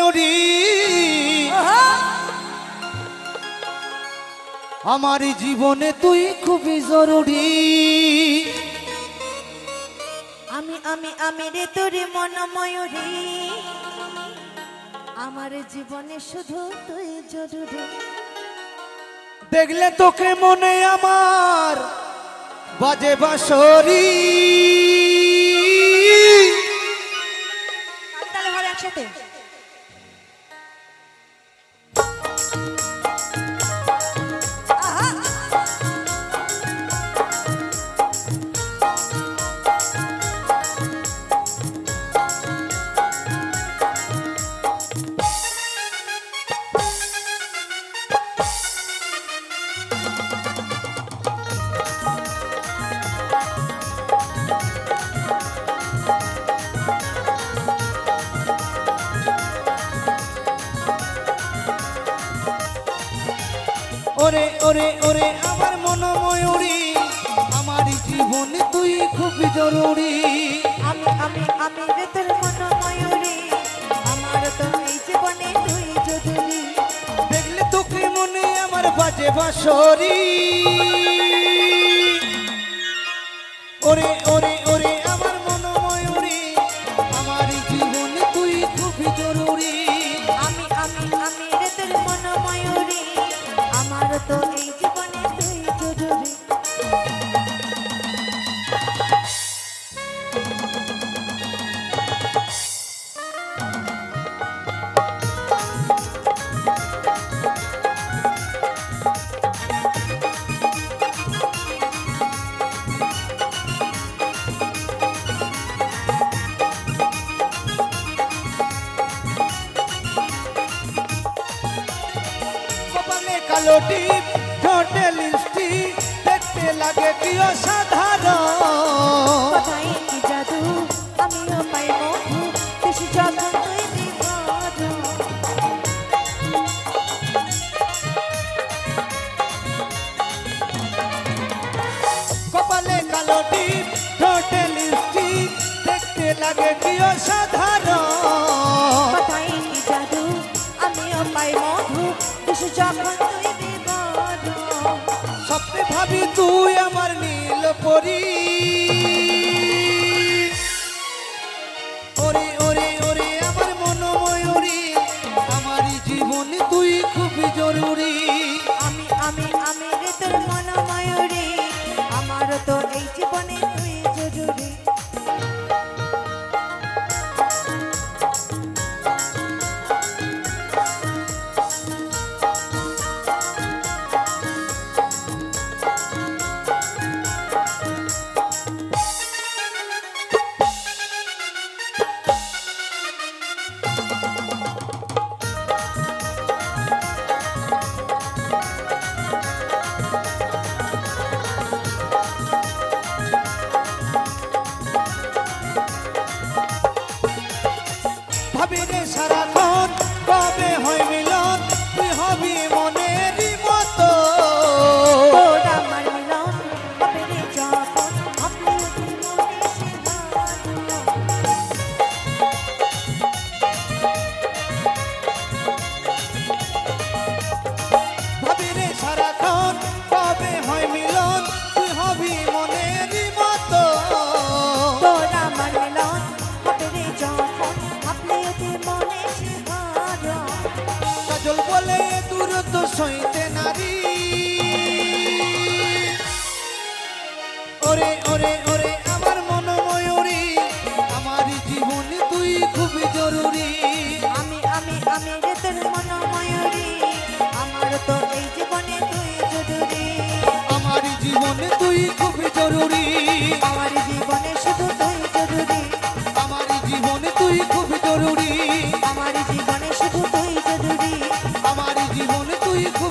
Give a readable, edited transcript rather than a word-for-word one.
ময়ূরী আমার জীবনে তুই খুবই জরুরি। আমি আমি আমি রে তোর মন ময়ূরী আমার জীবনে শুধু তুই জরুরি। দেখলে তোকে মনে আমার বাজে বাঁশরি। তাহলে হবে একসাথে। ওরে ওরে ওরে আমার মন ময়ূরী আমার জীবনে তুই খুবই জরুরি। আমি আমি আমি রে তোর মন ময়ূরী আমার তো এই জীবনে তুই জরুরি। দেখলে তোকে মনে আমার বাজে বাঁশরি। ওরে ওরে ওরে আমার মন ময়ূরী আমার জীবনে তুই খুবই জরুরি। আমি আমি আমি রে তোর মন ময়ূরী আমার তো এই জীবনে তুই জরুরি। কপালে কালো টিপ ঠোঁটে লিপস্টিক দেখতে লাগে কি অসাধারণ। কোথায় কি জাদু আমিও পাই মধু দেশে যখন তুই বিপদ। কপালে কালো টিপ ঠোঁটে লিপস্টিক দেখতে লাগে কি অসাধারণ। কোথায় কি জাদু আমিও পাই মধু দেশে যখন তুই বিপদ। স্বপ্নে ভাবি তুই আমার নীল পরি। ওরে ওরে ওরে আমার মন ময়ূরী আমার জীবনে তুই খুবই জরুরি। আমি আমি আমি রে তোর মন ময়ূরী আমার তো এই জীবনে তুই জরুরি। ভাবি রে সারাক্ষণ কবে হয় মিলন তুই হবি মনেরই মতো। তোর আমার মিলন হবে রে যখন আপনি মনে সে ভালো। ভাবি রে সারাক্ষণ কবে হয় মিলন তুই হবি মনেরই মতো। তোর আমার মিলন হবে রে যখন আপনি মনে সে ভালো। কাজল বলে দূরত্ব সইতে নারী। ওরে ওরে ওরে আমার মন ময়ূরী আমার জীবনে তুই খুবই জরুরি। আমি আমি আমি রে তোর মন ময়ূরী আমার তো এই জীবনে তুই জরুরি। আমার জীবনে তুই খুবই জরুরি। আমার জীবনে শুধু তুই জরুরি। আমার জীবনে তুই খুবই জরুরি। আমার জীবনে শুধু তুই জরুরি। আমার জীবনে তুই খুব